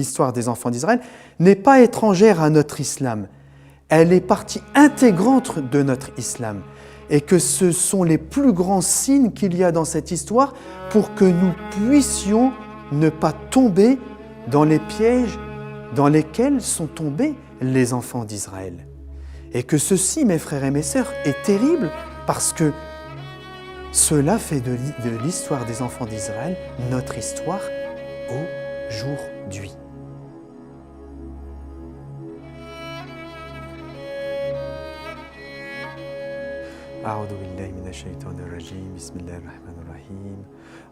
l'histoire des enfants d'Israël, n'est pas étrangère à notre islam. Elle est partie intégrante de notre islam. Et que ce sont les plus grands signes qu'il y a dans cette histoire pour que nous puissions ne pas tomber dans les pièges dans lesquels sont tombés les enfants d'Israël. Et que ceci, mes frères et mes sœurs, est terrible parce que cela fait de l'histoire des enfants d'Israël notre histoire aujourd'hui. أعوذ بالله من الشيطان الرجيم بسم الله الرحمن الرحيم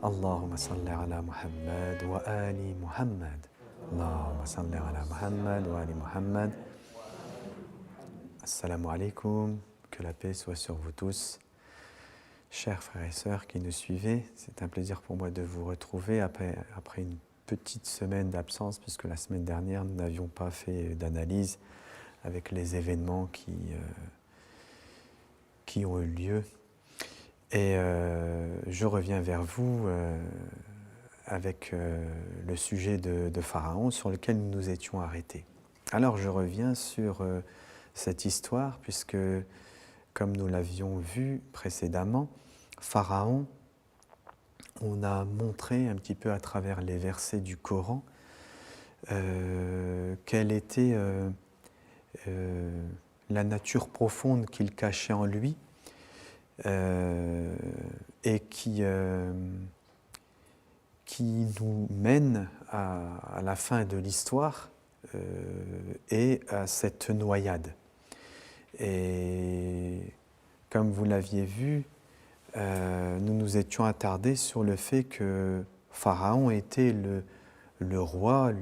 اللهم صل على محمد وآل محمد اللهم صل على محمد وآل محمد Assalamu alaikum, que la paix soit sur vous tous. Chers frères et sœurs qui nous suivez, c'est un plaisir pour moi de vous retrouver après une petite semaine d'absence, puisque la semaine dernière, nous n'avions pas fait d'analyse avec les événements qui ont eu lieu. Et je reviens vers vous avec le sujet de Pharaon sur lequel nous nous étions arrêtés. Alors je reviens sur cette histoire, puisque, comme nous l'avions vu précédemment, Pharaon, on a montré un petit peu à travers les versets du Coran quelle était la nature profonde qu'il cachait en lui et qui nous mène à la fin de l'histoire et à cette noyade. Et comme vous l'aviez vu, nous nous étions attardés sur le fait que Pharaon était le roi,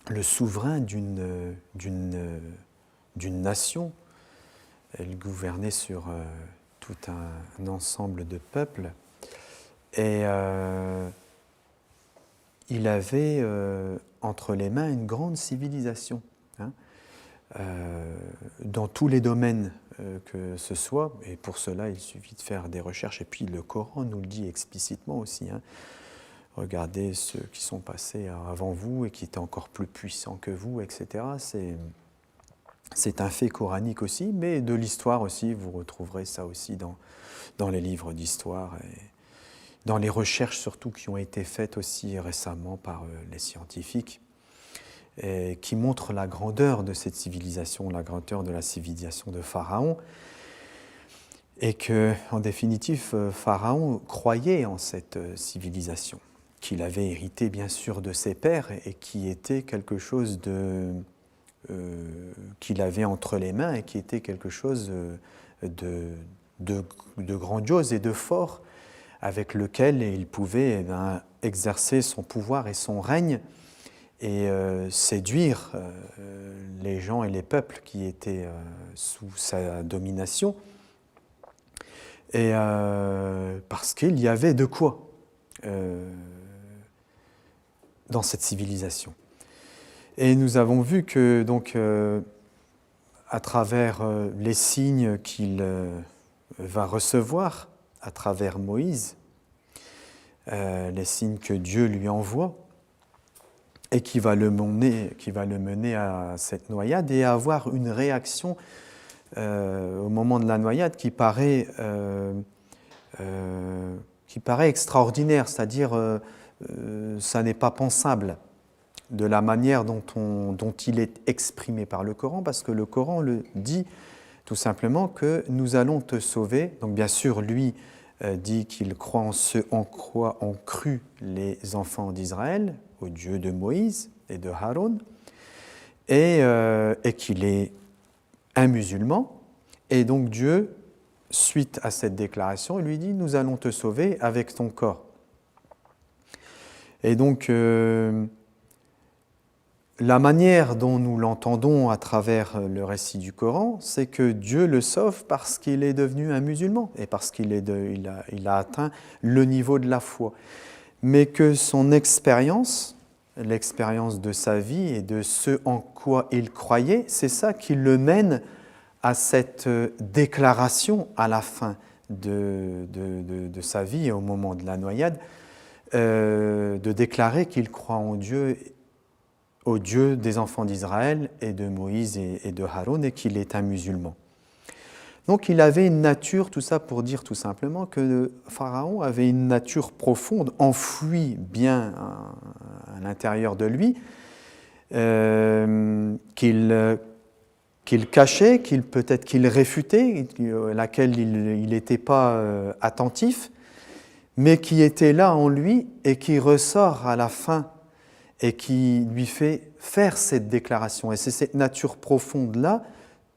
le souverain d'une nation. Elle gouvernait sur tout un ensemble de peuples. Et il avait entre les mains une grande civilisation, dans tous les domaines que ce soit, et pour cela il suffit de faire des recherches, et puis le Coran nous le dit explicitement aussi. Regardez ceux qui sont passés avant vous et qui étaient encore plus puissants que vous, etc. C'est un fait coranique aussi, mais de l'histoire aussi, vous retrouverez ça aussi dans les livres d'histoire et dans les recherches surtout qui ont été faites aussi récemment par les scientifiques, et qui montrent la grandeur de cette civilisation, la grandeur de la civilisation de Pharaon, et que, en définitive, Pharaon croyait en cette civilisation, qu'il avait hérité bien sûr de ses pères et qui était quelque chose qu'il avait entre les mains et qui était quelque chose de grandiose et de fort, avec lequel il pouvait exercer son pouvoir et son règne et séduire les gens et les peuples qui étaient sous sa domination, et parce qu'il y avait de quoi dans cette civilisation. Et nous avons vu que, donc, à travers les signes qu'il va recevoir, à travers Moïse, les signes que Dieu lui envoie, et qui va le mener à cette noyade et à avoir une réaction au moment de la noyade qui paraît extraordinaire, c'est-à-dire ça n'est pas pensable de la manière dont il est exprimé par le Coran, parce que le Coran le dit tout simplement que nous allons te sauver. Donc bien sûr, lui dit qu'il croit en ce en quoi ont cru les enfants d'Israël, au Dieu de Moïse et de Haroun, et qu'il est un musulman. Et donc Dieu, suite à cette déclaration, lui dit « Nous allons te sauver avec ton corps ». Et donc, la manière dont nous l'entendons à travers le récit du Coran, c'est que Dieu le sauve parce qu'il est devenu un musulman et parce qu'il a atteint le niveau de la foi. Mais que son expérience, l'expérience de sa vie et de ce en quoi il croyait, c'est ça qui le mène à cette déclaration à la fin de sa vie, au moment de la noyade, de déclarer qu'il croit en Dieu, au Dieu des enfants d'Israël et de Moïse et de Haroun, et qu'il est un musulman. Donc il avait une nature, tout ça pour dire tout simplement que Pharaon avait une nature profonde, enfouie bien à l'intérieur de lui, qu'il cachait, peut-être qu'il réfutait, à laquelle il n'était pas attentif, mais qui était là en lui et qui ressort à la fin et qui lui fait faire cette déclaration. Et c'est cette nature profonde-là,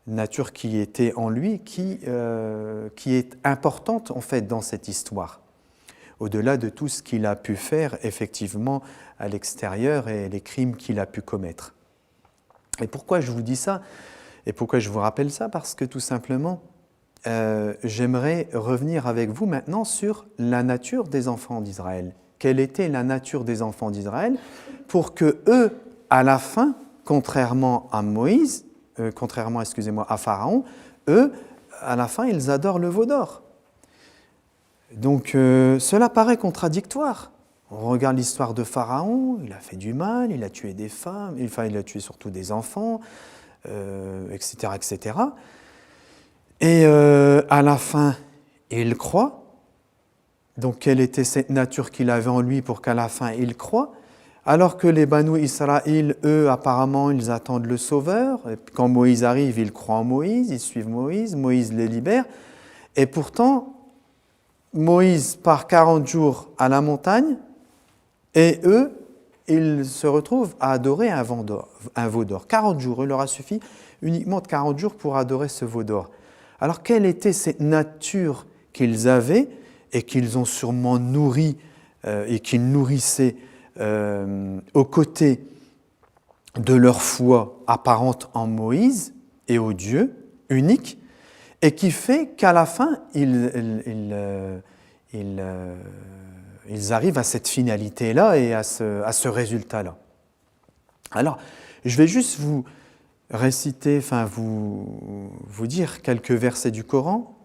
nature qui était en lui, qui est importante en fait dans cette histoire, au-delà de tout ce qu'il a pu faire effectivement à l'extérieur et les crimes qu'il a pu commettre. Et pourquoi je vous dis ça et pourquoi je vous rappelle ça? Parce que tout simplement, j'aimerais revenir avec vous maintenant sur la nature des enfants d'Israël. Quelle était la nature des enfants d'Israël pour que eux, à la fin, contrairement à Pharaon, eux, à la fin, ils adorent le veau d'or. Donc, cela paraît contradictoire. On regarde l'histoire de Pharaon, il a fait du mal, il a tué des femmes, il a tué surtout des enfants, etc., etc. Et à la fin, il croit. Donc, quelle était cette nature qu'il avait en lui pour qu'à la fin, il croit? Alors que les Banu Israël, eux, apparemment, ils attendent le Sauveur. Et quand Moïse arrive, ils croient en Moïse, ils suivent Moïse, Moïse les libère. Et pourtant, Moïse part 40 jours à la montagne, et eux, ils se retrouvent à adorer un veau d'or. 40 jours, il leur a suffi uniquement de 40 jours pour adorer ce veau d'or. Alors, quelle était cette nature qu'ils avaient et qu'ils ont sûrement nourrie et qu'ils nourrissaient aux côtés de leur foi apparente en Moïse et au Dieu unique, et qui fait qu'à la fin, ils arrivent à cette finalité-là et à ce résultat-là. Alors, je vais juste vous réciter, vous dire quelques versets du Coran,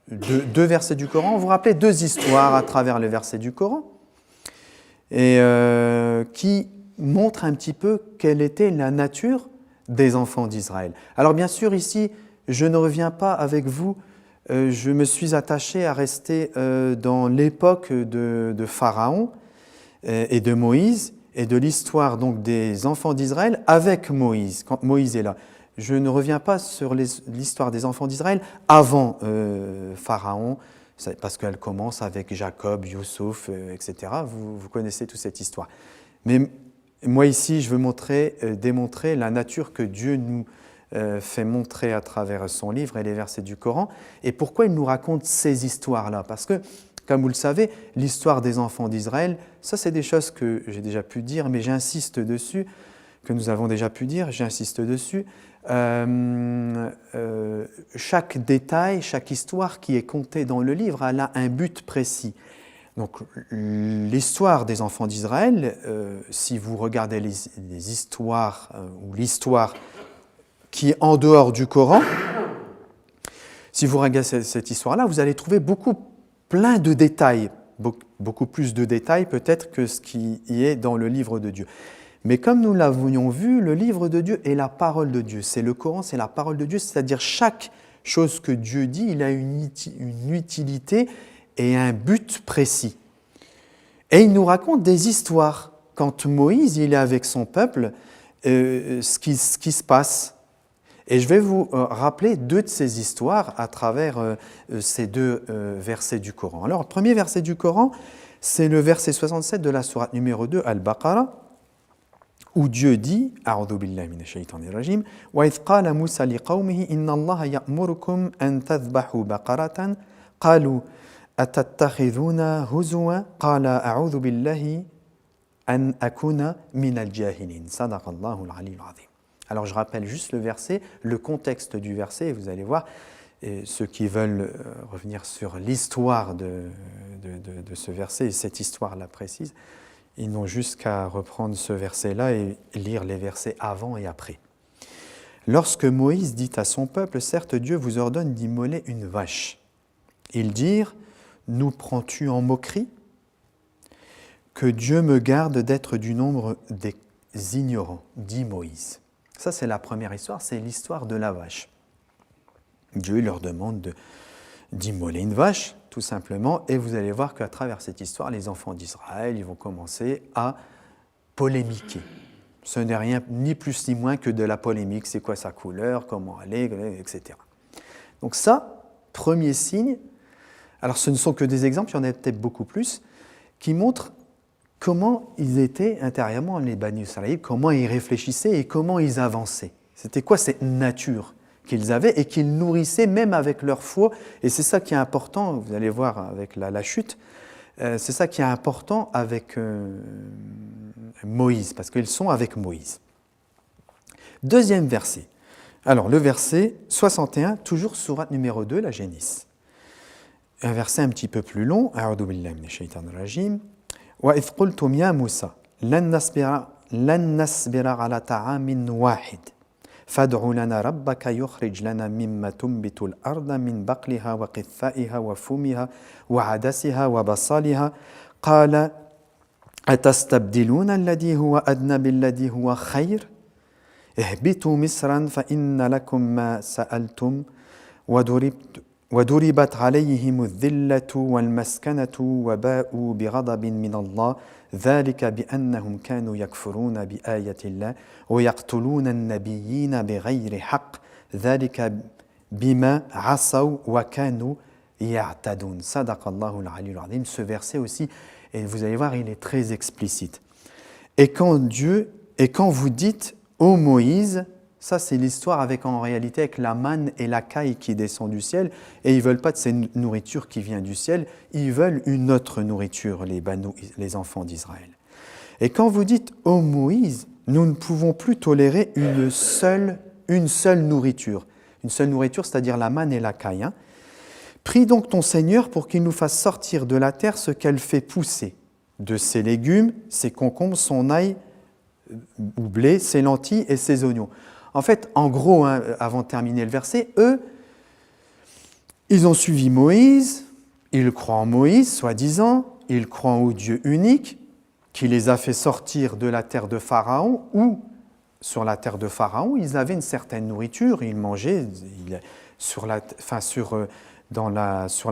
deux versets du Coran. Vous rappelez deux histoires à travers les versets du Coran, et qui montrent un petit peu quelle était la nature des enfants d'Israël. Alors bien sûr, ici, je ne reviens pas avec vous, je me suis attaché à rester dans l'époque de Pharaon et de Moïse, et de l'histoire donc des enfants d'Israël avec Moïse, quand Moïse est là. Je ne reviens pas sur l'histoire des enfants d'Israël avant Pharaon, parce qu'elle commence avec Jacob, Youssouf, etc. Vous connaissez toute cette histoire. Mais moi ici, je veux démontrer la nature que Dieu nous fait montrer à travers son livre et les versets du Coran. Et pourquoi il nous raconte ces histoires-là? Parce que, comme vous le savez, l'histoire des enfants d'Israël, ça c'est des choses que j'ai déjà pu dire, mais j'insiste dessus, que nous avons déjà pu dire, j'insiste dessus. Chaque détail, chaque histoire qui est contée dans le livre, elle a un but précis. Donc l'histoire des enfants d'Israël, si vous regardez les histoires ou l'histoire qui est en dehors du Coran, si vous regardez cette histoire-là, vous allez trouver plein de détails, beaucoup plus de détails peut-être que ce qui y est dans le livre de Dieu. Mais comme nous l'avions vu, le livre de Dieu est la parole de Dieu. C'est le Coran, c'est la parole de Dieu, c'est-à-dire chaque chose que Dieu dit, il a une utilité et un but précis. Et il nous raconte des histoires. Quand Moïse il est avec son peuple, ce qui se passe. Et je vais vous rappeler deux de ces histoires à travers ces deux versets du Coran. Alors, le premier verset du Coran, c'est le verset 67 de la sourate numéro 2, Al-Baqarah, où Dieu dit, A'udhu billahi minash shaytanir rajim, wa idh qala Musa liqawmihi inna Allaha ya'murukum an tadhbahu baqaratan qalu atattakhidhuna huzwa qala a'udhu billahi an akuna minal jahilin. Sadaqallahu al-aliyyul azim. Alors je rappelle juste le verset, le contexte du verset, et vous allez voir, et ceux qui veulent revenir sur l'histoire de ce verset, et cette histoire-là précise, ils n'ont juste qu'à reprendre ce verset-là et lire les versets avant et après. Lorsque Moïse dit à son peuple, « Certes, Dieu vous ordonne d'immoler une vache. » Ils dirent, « Nous prends-tu en moquerie? que Dieu me garde d'être du nombre des ignorants, dit Moïse. Ça, c'est la première histoire, c'est l'histoire de la vache. Dieu leur demande d'immoler une vache, tout simplement, et vous allez voir qu'à travers cette histoire, les enfants d'Israël, ils vont commencer à polémiquer. Ce n'est rien, ni plus ni moins que de la polémique, c'est quoi sa couleur, comment elle est, etc. Donc ça, premier signe, alors ce ne sont que des exemples, il y en a peut-être beaucoup plus, qui montrent comment ils étaient intérieurement, les Bani Israël, comment ils réfléchissaient et comment ils avançaient. C'était quoi cette nature qu'ils avaient et qu'ils nourrissaient même avec leur foi. Et c'est ça qui est important, vous allez voir avec la chute, c'est ça qui est important avec Moïse, parce qu'ils sont avec Moïse. Deuxième verset. Alors le verset 61, toujours sourate numéro 2, la Génisse. Un verset un petit peu plus long. A'udhu billahi minash shaitanir rajim. وَإِذْ قُلْتُمْ يَا مُوسَى لَنْ نَصْبِرَ عَلَى طَعَامٍ وَاحِدٍ فَادْعُ لَنَا رَبَّكَ يُخْرِجْ لَنَا مِمَّا تُنْبِتُ الْأَرْضَ مِنْ بَقْلِهَا وَقِثَّائِهَا وَفُومِهَا وَعَدَسِهَا وَبَصَلِهَا قَالَ أَتَسْتَبْدِلُونَ الَّذِي هُوَ أَدْنَى بِالَّذِي هُوَ خَيْرٌ اهْبِطُوا مِصْرًا فَإِنَّ لَكُمْ مَا سَأَلْتُمْ وَضُرِبَتْ عَلَيْهِمُ الذِّلَّةُ وَالْمَسْكَنَةُ وَبَاءُوا بِغَضَبٍ مِّنَ اللَّهِ ذَلِكَ بِأَنَّهُمْ كَانُوا يَكْفُرُونَ بِآيَاتِ اللَّهِ وَيَقْتُلُونَ النَّبِيِّينَ بِغَيْرِ حَقٍّ ذَلِكَ بِمَا عَصَوْا وَكَانُوا يَعْتَدُونَ صدق الله العلي العظيم. Ce verset aussi, et vous allez voir, il est très explicite. Et quand vous dites « Ô Moïse », ça, c'est l'histoire en réalité avec la manne et la caille qui descend du ciel. Et ils ne veulent pas de cette nourriture qui vient du ciel. Ils veulent une autre nourriture, les enfants d'Israël. Et quand vous dites « Ô Moïse », nous ne pouvons plus tolérer une seule nourriture. Une seule nourriture, c'est-à-dire la manne et la caille. Hein. Prie donc ton Seigneur pour qu'il nous fasse sortir de la terre ce qu'elle fait pousser. De ses légumes, ses concombres, son ail ou blé, ses lentilles et ses oignons. En fait, en gros, hein, avant de terminer le verset, eux, ils ont suivi Moïse, ils croient en Moïse, soi-disant, ils croient au Dieu unique, qui les a fait sortir de la terre de Pharaon, où, sur la terre de Pharaon, ils avaient une certaine nourriture, ils mangeaient sur la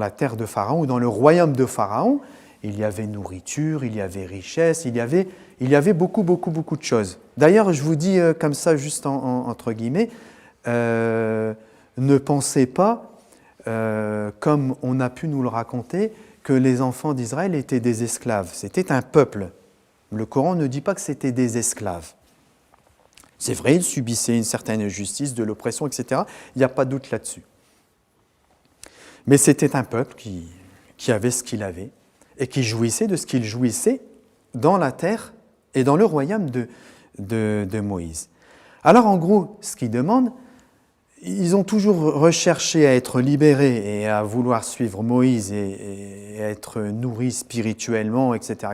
terre de Pharaon, ou dans le royaume de Pharaon, il y avait nourriture, il y avait richesse, il y avait beaucoup de choses. D'ailleurs, je vous dis comme ça, juste entre guillemets, ne pensez pas, comme on a pu nous le raconter, que les enfants d'Israël étaient des esclaves. C'était un peuple. Le Coran ne dit pas que c'était des esclaves. C'est vrai, ils subissaient une certaine injustice, de l'oppression, etc. Il n'y a pas de doute là-dessus. Mais c'était un peuple qui avait ce qu'il avait et qui jouissait de ce qu'il jouissait dans la terre et dans le royaume de Moïse. Alors en gros, ce qu'ils demandent, ils ont toujours recherché à être libérés et à vouloir suivre Moïse et à être nourris spirituellement, etc.,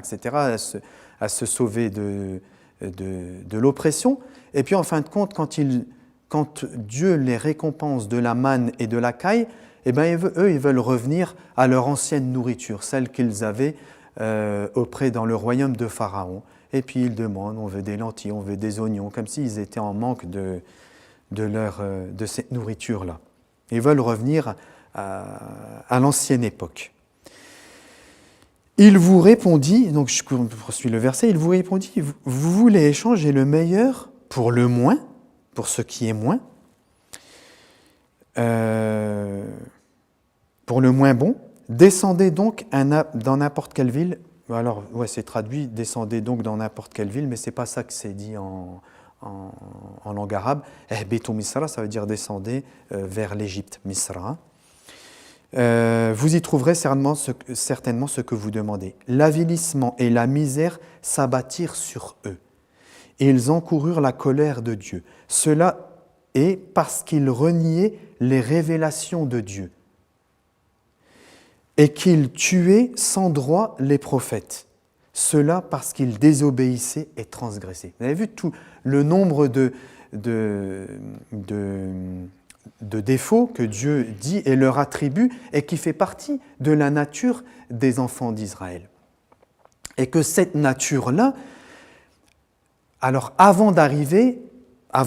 à se sauver de l'oppression. Et puis en fin de compte, quand Dieu les récompense de la manne et de la caille, eh bien, eux, ils veulent revenir à leur ancienne nourriture, celle qu'ils avaient auprès dans le royaume de Pharaon. Et puis ils demandent, on veut des lentilles, on veut des oignons, comme s'ils étaient en manque de cette nourriture-là. Ils veulent revenir à l'ancienne époque. Il vous répondit, donc je poursuis le verset, il vous répondit, vous voulez échanger le meilleur pour le moins, pour ce qui est moins, pour le moins bon, descendez donc dans n'importe quelle ville. Alors, ouais, c'est traduit, descendez donc dans n'importe quelle ville, mais ce n'est pas ça que c'est dit en langue arabe. Ehbitu Misra, ça veut dire descendez vers l'Égypte, Misra. Vous y trouverez certainement ce que vous demandez. L'avilissement et la misère s'abattirent sur eux. Et ils encoururent la colère de Dieu. Cela est parce qu'ils reniaient les révélations de Dieu et qu'ils tuaient sans droit les prophètes. Cela parce qu'ils désobéissaient et transgressaient. Vous avez vu tout le nombre de défauts que Dieu dit et leur attribue et qui fait partie de la nature des enfants d'Israël. Et que cette nature-là, alors avant d'arriver à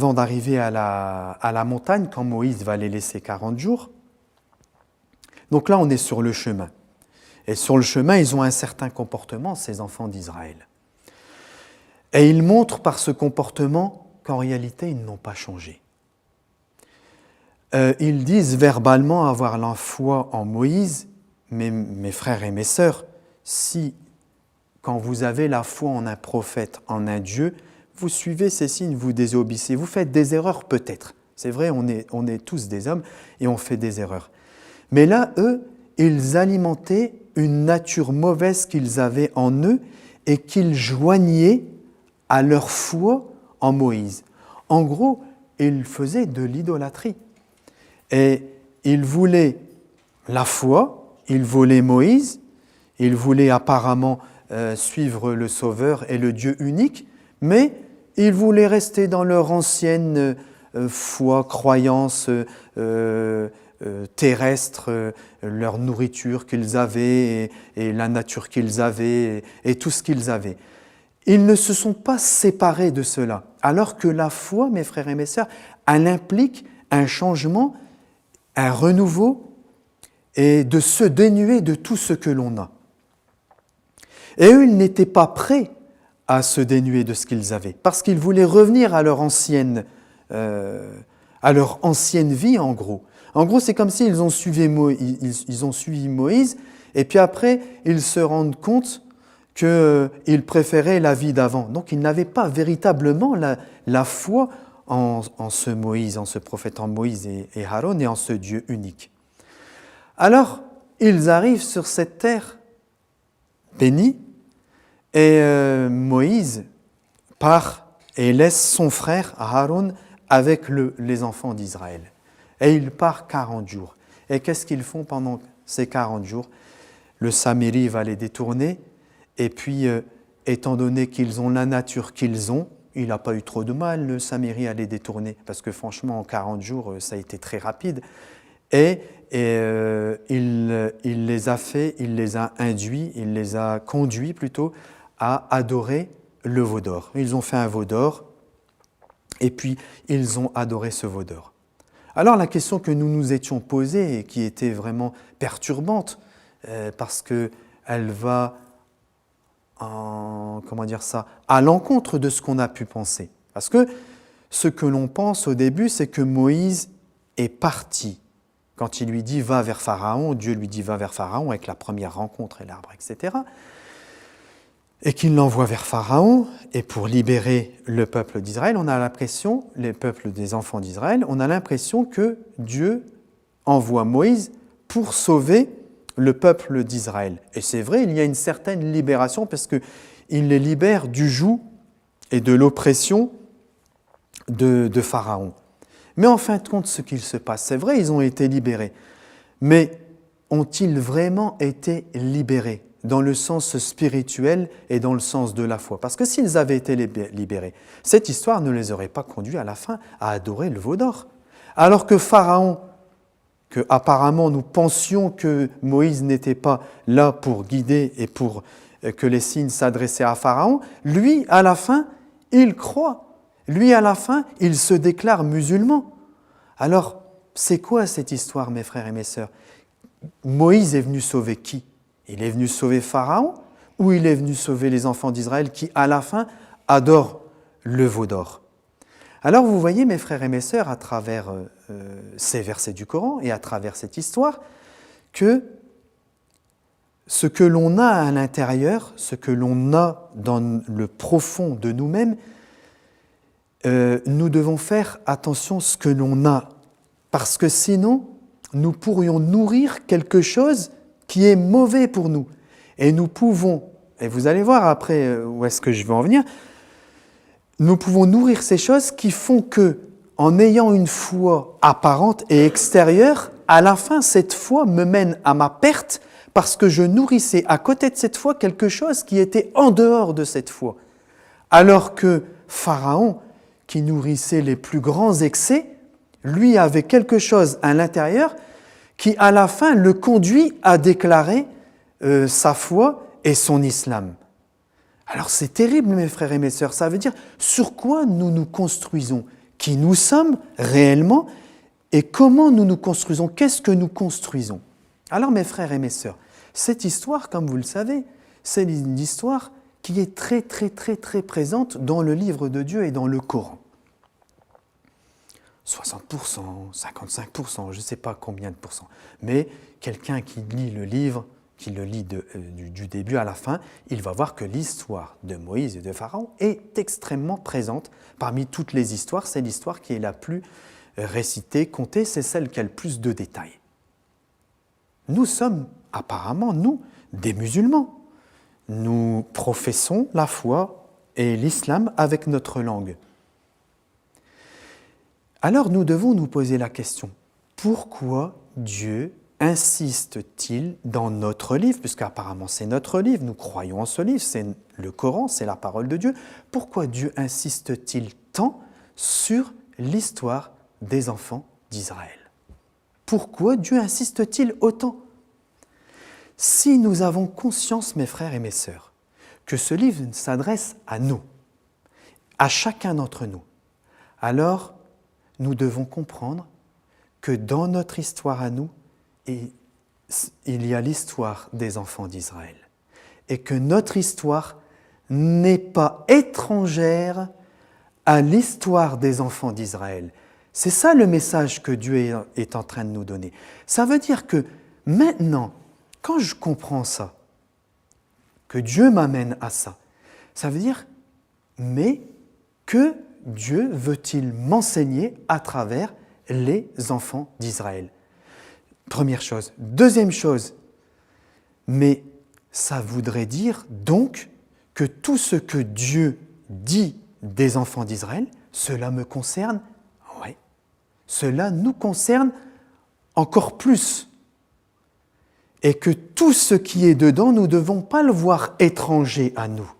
la montagne, quand Moïse va les laisser 40 jours, donc là on est sur le chemin. Et sur le chemin, ils ont un certain comportement, ces enfants d'Israël. Et ils montrent par ce comportement qu'en réalité, ils n'ont pas changé. Ils disent verbalement avoir la foi en Moïse, mais mes frères et mes sœurs, si quand vous avez la foi en un prophète, en un Dieu, vous suivez ces signes, vous désobéissez, vous faites des erreurs peut-être. C'est vrai, on est tous des hommes et on fait des erreurs. Mais là, eux, ils alimentaient une nature mauvaise qu'ils avaient en eux et qu'ils joignaient à leur foi en Moïse. En gros, ils faisaient de l'idolâtrie. Et ils voulaient la foi, ils voulaient Moïse, ils voulaient apparemment suivre le Sauveur et le Dieu unique, mais ils voulaient rester dans leur ancienne foi, croyance terrestre, leur nourriture qu'ils avaient et la nature qu'ils avaient et tout ce qu'ils avaient. Ils ne se sont pas séparés de cela, alors que la foi, mes frères et mes sœurs, elle implique un changement, un renouveau et de se dénuer de tout ce que l'on a. Et eux, ils n'étaient pas prêts à se dénuer de ce qu'ils avaient, parce qu'ils voulaient revenir à leur ancienne vie, en gros. En gros, c'est comme s'ils ont suivi Moïse, et puis après, ils se rendent compte qu'ils préféraient la vie d'avant. Donc, ils n'avaient pas véritablement la foi en ce Moïse, en ce prophète, en Moïse et Aaron, et en ce Dieu unique. Alors, ils arrivent sur cette terre bénie, et Moïse part et laisse son frère Aaron avec les enfants d'Israël. Et il part 40 jours. Et qu'est-ce qu'ils font pendant ces 40 jours? Le Saméri va les détourner, et puis, étant donné qu'ils ont la nature qu'ils ont, il n'a pas eu trop de mal, le Saméri, à les détourner, parce que franchement, en 40 jours, ça a été très rapide. Et il les a induits, il les a conduits plutôt à adorer le veau d'or. Ils ont fait un veau d'or, et puis ils ont adoré ce veau d'or. Alors la question que nous nous étions posée, et qui était vraiment perturbante, parce qu'elle va à l'encontre de ce qu'on a pu penser. Parce que ce que l'on pense au début, c'est que Moïse est parti. Quand il lui dit « va vers Pharaon », Dieu lui dit « va vers Pharaon » avec la première rencontre et l'arbre, etc. Et qu'il l'envoie vers Pharaon, et pour libérer le peuple d'Israël, on a l'impression, les peuples des enfants d'Israël, on a l'impression que Dieu envoie Moïse pour sauver le peuple d'Israël. Et c'est vrai, il y a une certaine libération parce qu'il les libère du joug et de l'oppression de Pharaon. Mais en fin de compte, ce qu'il se passe, c'est vrai, ils ont été libérés. Mais ont-ils vraiment été libérés dans le sens spirituel et dans le sens de la foi? Parce que s'ils avaient été libérés, cette histoire ne les aurait pas conduits à la fin à adorer le veau d'or. Alors que Pharaon, que apparemment nous pensions que Moïse n'était pas là pour guider et pour que les signes s'adressaient à Pharaon, lui, à la fin, il croit. Lui, à la fin, il se déclare musulman. Alors, c'est quoi cette histoire, mes frères et mes sœurs? Moïse est venu sauver qui? Il est venu sauver Pharaon ou il est venu sauver les enfants d'Israël qui, à la fin, adorent le veau d'or? Alors, vous voyez, mes frères et mes sœurs, à travers ces versets du Coran et à travers cette histoire, que ce que l'on a à l'intérieur, ce que l'on a dans le profond de nous-mêmes, nous devons faire attention à ce que l'on a, parce que sinon, nous pourrions nourrir quelque chose qui est mauvais pour nous. Et nous pouvons, et vous allez voir après où est-ce que je vais en venir, nous pouvons nourrir ces choses qui font que, en ayant une foi apparente et extérieure, à la fin, cette foi me mène à ma perte parce que je nourrissais à côté de cette foi quelque chose qui était en dehors de cette foi. Alors que Pharaon, qui nourrissait les plus grands excès, lui avait quelque chose à l'intérieur qui, à la fin, le conduit à déclarer sa foi et son islam. Alors c'est terrible, mes frères et mes sœurs. Ça veut dire sur quoi nous nous construisons, qui nous sommes réellement et comment nous nous construisons, qu'est-ce que nous construisons. Alors mes frères et mes sœurs, cette histoire, comme vous le savez, c'est une histoire qui est très très très très présente dans le livre de Dieu et dans le Coran. 60%, 55%, je ne sais pas combien de pourcents. Mais quelqu'un qui lit le livre, qui le lit du début à la fin, il va voir que l'histoire de Moïse et de Pharaon est extrêmement présente. Parmi toutes les histoires, c'est l'histoire qui est la plus récitée, contée, c'est celle qui a le plus de détails. Nous sommes apparemment, nous, des musulmans. Nous professons la foi et l'islam avec notre langue. Alors nous devons nous poser la question, pourquoi Dieu insiste-t-il dans notre livre, puisqu'apparemment c'est notre livre, nous croyons en ce livre, c'est le Coran, c'est la parole de Dieu, pourquoi Dieu insiste-t-il tant sur l'histoire des enfants d'Israël? Pourquoi Dieu insiste-t-il autant? Si nous avons conscience, mes frères et mes sœurs, que ce livre s'adresse à nous, à chacun d'entre nous, alors nous devons comprendre que dans notre histoire à nous, il y a l'histoire des enfants d'Israël et que notre histoire n'est pas étrangère à l'histoire des enfants d'Israël. C'est ça le message que Dieu est en train de nous donner. Ça veut dire que maintenant, quand je comprends ça, que Dieu m'amène à ça, ça veut dire, mais que Dieu veut-il m'enseigner à travers les enfants d'Israël? Première chose. Deuxième chose, mais ça voudrait dire donc que tout ce que Dieu dit des enfants d'Israël, cela me concerne? Oui. Cela nous concerne encore plus. Et que tout ce qui est dedans, nous ne devons pas le voir étranger à nous.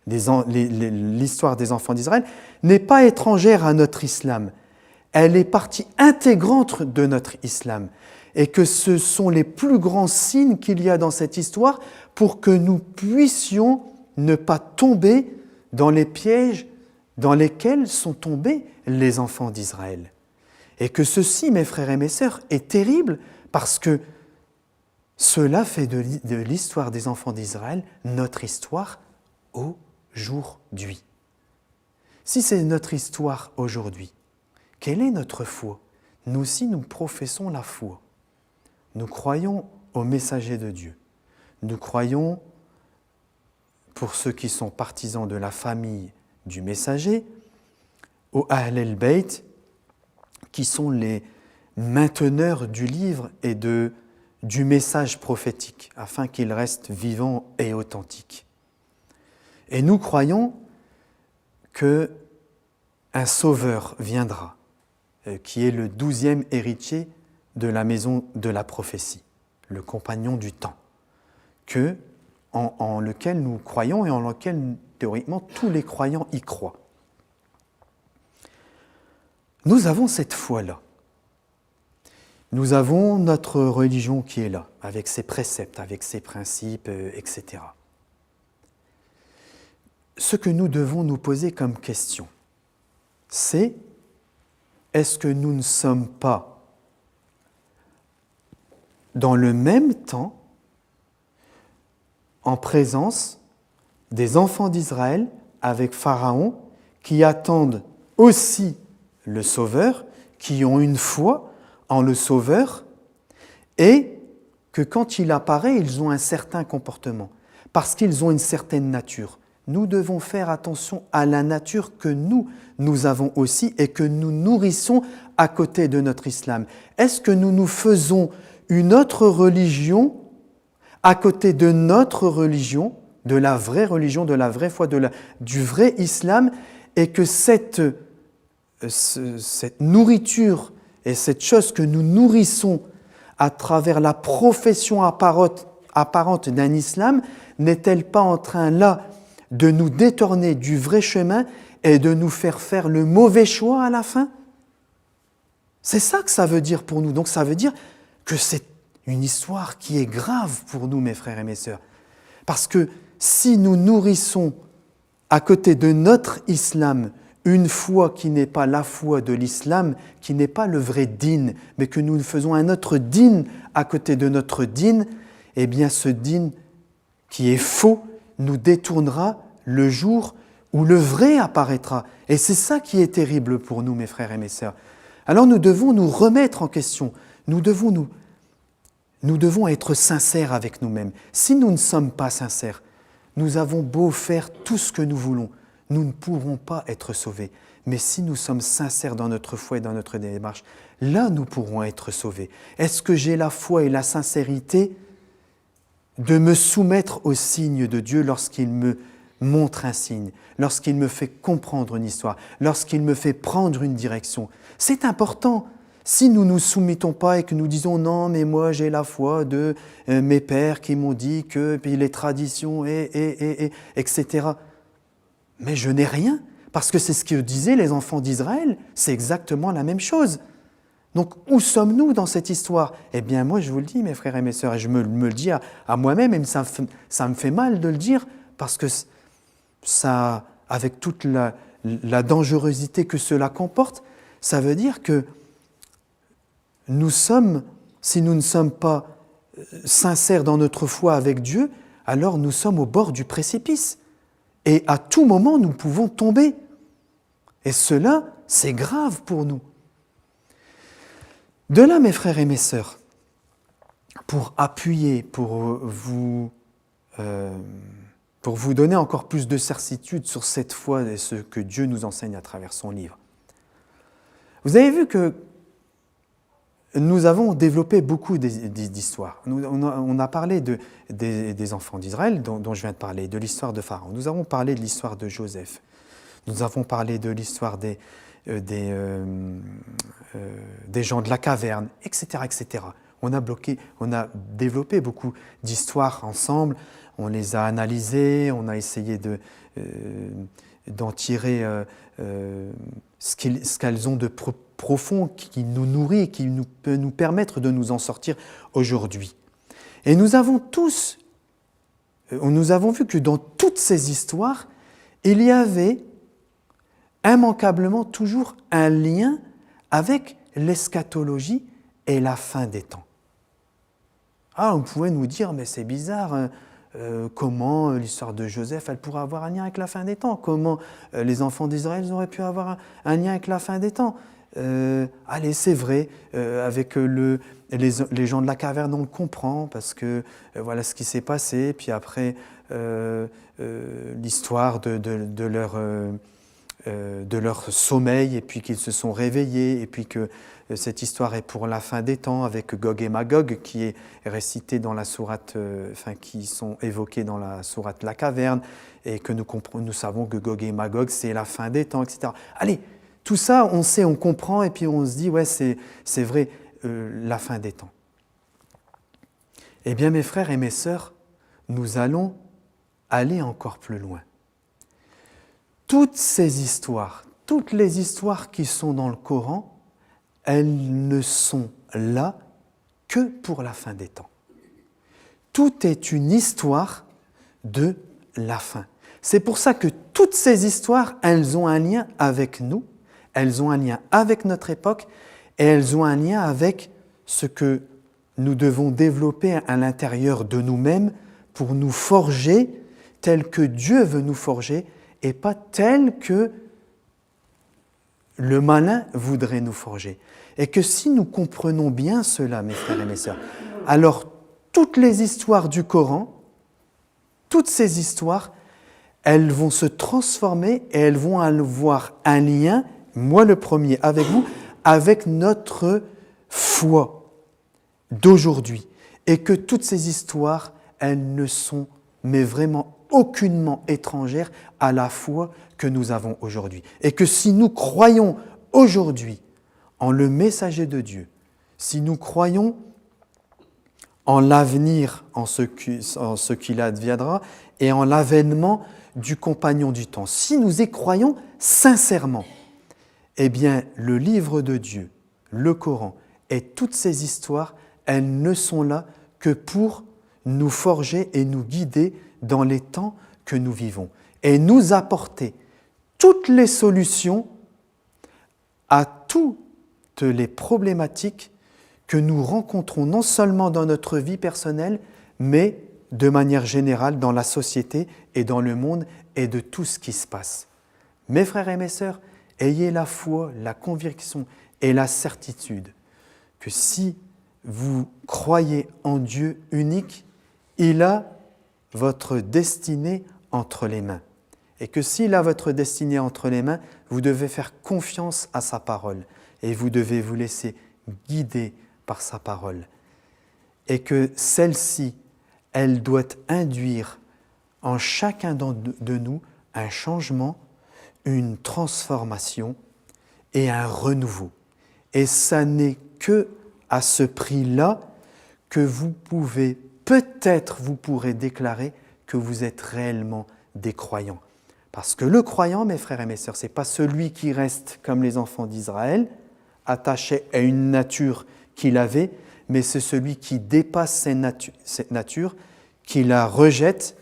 L'histoire des enfants d'Israël n'est pas étrangère à notre islam. Elle est partie intégrante de notre islam. Et que ce sont les plus grands signes qu'il y a dans cette histoire pour que nous puissions ne pas tomber dans les pièges dans lesquels sont tombés les enfants d'Israël. Et que ceci, mes frères et mes sœurs, est terrible parce que cela fait de l'histoire des enfants d'Israël notre histoire aujourd'hui. Si c'est notre histoire aujourd'hui, quelle est notre foi? Nous aussi, nous professons la foi. Nous croyons au messager de Dieu. Nous croyons, pour ceux qui sont partisans de la famille du messager, aux Ahl el-Bayt, qui sont les mainteneurs du livre et du message prophétique, afin qu'il reste vivant et authentique. Et nous croyons qu'un sauveur viendra, qui est le 12e héritier de la maison de la prophétie, le compagnon du temps, en lequel nous croyons et en lequel, théoriquement, tous les croyants y croient. Nous avons cette foi-là. Nous avons notre religion qui est là, avec ses préceptes, avec ses principes, etc. Ce que nous devons nous poser comme question, c'est est-ce que nous ne sommes pas dans le même temps en présence des enfants d'Israël avec Pharaon qui attendent aussi le Sauveur, qui ont une foi en le Sauveur et que quand il apparaît, ils ont un certain comportement parce qu'ils ont une certaine nature. Nous devons faire attention à la nature que nous avons aussi et que nous nourrissons à côté de notre islam. Est-ce que nous faisons une autre religion à côté de notre religion, de la vraie foi, du vrai islam, et que cette nourriture et cette chose que nous nourrissons à travers la profession apparente d'un islam, n'est-elle pas en train là de nous détourner du vrai chemin et de nous faire le mauvais choix à la fin? C'est ça que ça veut dire pour nous. Donc ça veut dire que c'est une histoire qui est grave pour nous, mes frères et mes sœurs. Parce que si nous nourrissons à côté de notre islam une foi qui n'est pas la foi de l'islam, qui n'est pas le vrai din, mais que nous faisons un autre din à côté de notre din, eh bien ce din qui est faux nous détournera le jour où le vrai apparaîtra. Et c'est ça qui est terrible pour nous, mes frères et mes sœurs. Alors nous devons nous remettre en question, nous devons être sincères avec nous-mêmes. Si nous ne sommes pas sincères, nous avons beau faire tout ce que nous voulons, nous ne pourrons pas être sauvés. Mais si nous sommes sincères dans notre foi et dans notre démarche, là nous pourrons être sauvés. Est-ce que j'ai la foi et la sincérité de me soumettre au signe de Dieu lorsqu'il me montre un signe, lorsqu'il me fait comprendre une histoire, lorsqu'il me fait prendre une direction? C'est important. Si nous ne nous soumettons pas et que nous disons « Non, mais moi j'ai la foi de mes pères qui m'ont dit que, puis les traditions, etc. » Mais je n'ai rien, parce que c'est ce que disaient les enfants d'Israël, c'est exactement la même chose. Donc où sommes-nous dans cette histoire? Eh bien moi je vous le dis, mes frères et mes sœurs, et je me le dis à moi-même, et ça me fait mal de le dire, parce que ça, avec toute la dangerosité que cela comporte, ça veut dire que si nous ne sommes pas sincères dans notre foi avec Dieu, alors nous sommes au bord du précipice. Et à tout moment, nous pouvons tomber. Et cela, c'est grave pour nous. De là, mes frères et mes sœurs, pour appuyer, pour vous donner encore plus de certitude sur cette foi et ce que Dieu nous enseigne à travers son livre. Vous avez vu que nous avons développé beaucoup d'histoires. On a parlé des enfants d'Israël, dont je viens de parler, de l'histoire de Pharaon. Nous avons parlé de l'histoire de Joseph. Nous avons parlé de l'histoire des gens de la caverne, etc., etc. On a développé beaucoup d'histoires ensemble. On les a analysées, on a essayé d'en tirer ce qu'elles ont de profond, qui nous nourrit, qui peut nous permettre de nous en sortir aujourd'hui. Et nous avons vu que dans toutes ces histoires, il y avait immanquablement toujours un lien avec l'eschatologie et la fin des temps. Ah, on pouvait nous dire, mais c'est bizarre, comment l'histoire de Joseph, elle pourrait avoir un lien avec la fin des temps? Comment les enfants d'Israël auraient pu avoir un lien avec la fin des temps? Allez, c'est vrai, avec les gens de la caverne, on le comprend, parce que voilà ce qui s'est passé, puis après l'histoire de leur sommeil, et puis qu'ils se sont réveillés, et puis que cette histoire est pour la fin des temps, avec Gog et Magog, qui est récité dans la sourate, qui sont évoqués dans la sourate La Caverne, et que nous savons que Gog et Magog, c'est la fin des temps, etc. Allez, tout ça, on sait, on comprend, et puis on se dit, ouais, c'est vrai, la fin des temps. Eh bien, mes frères et mes sœurs, nous allons aller encore plus loin. Toutes ces histoires, toutes les histoires qui sont dans le Coran, elles ne sont là que pour la fin des temps. Tout est une histoire de la fin. C'est pour ça que toutes ces histoires, elles ont un lien avec nous, elles ont un lien avec notre époque, et elles ont un lien avec ce que nous devons développer à l'intérieur de nous-mêmes pour nous forger tel que Dieu veut nous forger, et pas tel que le malin voudrait nous forger. Et que si nous comprenons bien cela, mes frères et mes sœurs, alors toutes les histoires du Coran, toutes ces histoires, elles vont se transformer et elles vont avoir un lien, moi le premier avec vous, avec notre foi d'aujourd'hui. Et que toutes ces histoires, elles ne sont mais vraiment aucunement étrangères à la foi que nous avons aujourd'hui. Et que si nous croyons aujourd'hui en le messager de Dieu, si nous croyons en l'avenir, en ce qu'il adviendra, et en l'avènement du compagnon du temps, si nous y croyons sincèrement, eh bien, le livre de Dieu, le Coran, et toutes ces histoires, elles ne sont là que pour nous forger et nous guider dans les temps que nous vivons et nous apporter toutes les solutions à toutes les problématiques que nous rencontrons non seulement dans notre vie personnelle, mais de manière générale dans la société et dans le monde et de tout ce qui se passe. Mes frères et mes sœurs, ayez la foi, la conviction et la certitude que si vous croyez en Dieu unique, il a votre destinée entre les mains. Et que s'il a votre destinée entre les mains, vous devez faire confiance à sa parole et vous devez vous laisser guider par sa parole. Et que celle-ci, elle doit induire en chacun de nous un changement, une transformation et un renouveau. Et ça n'est que à ce prix-là que vous pourrez déclarer que vous êtes réellement des croyants. Parce que le croyant, mes frères et mes sœurs, ce n'est pas celui qui reste comme les enfants d'Israël, attaché à une nature qu'il avait, mais c'est celui qui dépasse cette nature, qui la rejette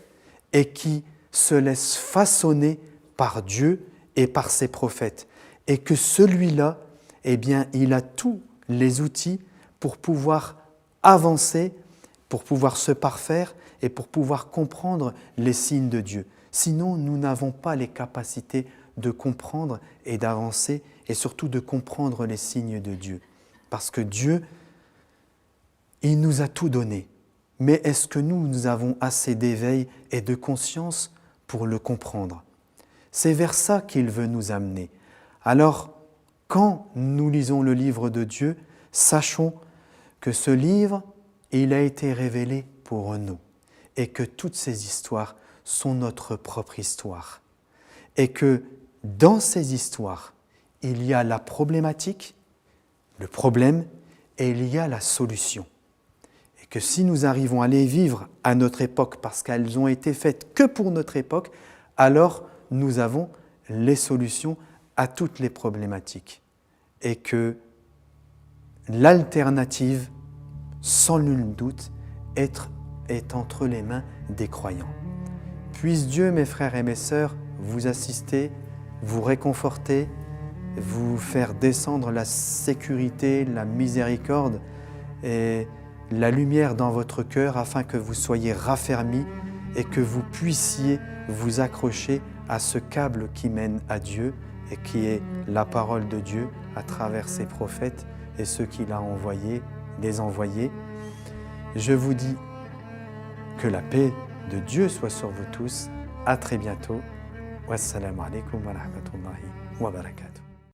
et qui se laisse façonner par Dieu et par ses prophètes. Et que celui-là, eh bien, il a tous les outils pour pouvoir avancer, pour pouvoir se parfaire et pour pouvoir comprendre les signes de Dieu. Sinon, nous n'avons pas les capacités de comprendre et d'avancer et surtout de comprendre les signes de Dieu. Parce que Dieu, il nous a tout donné. Mais est-ce que nous avons assez d'éveil et de conscience pour le comprendre? C'est vers ça qu'il veut nous amener. Alors, quand nous lisons le livre de Dieu, sachons que ce livre, il a été révélé pour nous et que toutes ces histoires sont notre propre histoire. Et que dans ces histoires, il y a la problématique, le problème, et il y a la solution. Et que si nous arrivons à les vivre à notre époque, parce qu'elles ont été faites que pour notre époque, alors nous avons les solutions à toutes les problématiques. Et que l'alternative, sans nul doute, est entre les mains des croyants. Puisse Dieu, mes frères et mes sœurs, vous assister, vous réconforter, vous faire descendre la sécurité, la miséricorde et la lumière dans votre cœur afin que vous soyez raffermis et que vous puissiez vous accrocher à ce câble qui mène à Dieu et qui est la parole de Dieu à travers ses prophètes et ceux qu'il a envoyés, les envoyés. Je vous dis que la paix de Dieu soit sur vous tous. À très bientôt. Wassalamu alaikum wa rahmatullahi wa barakatuh.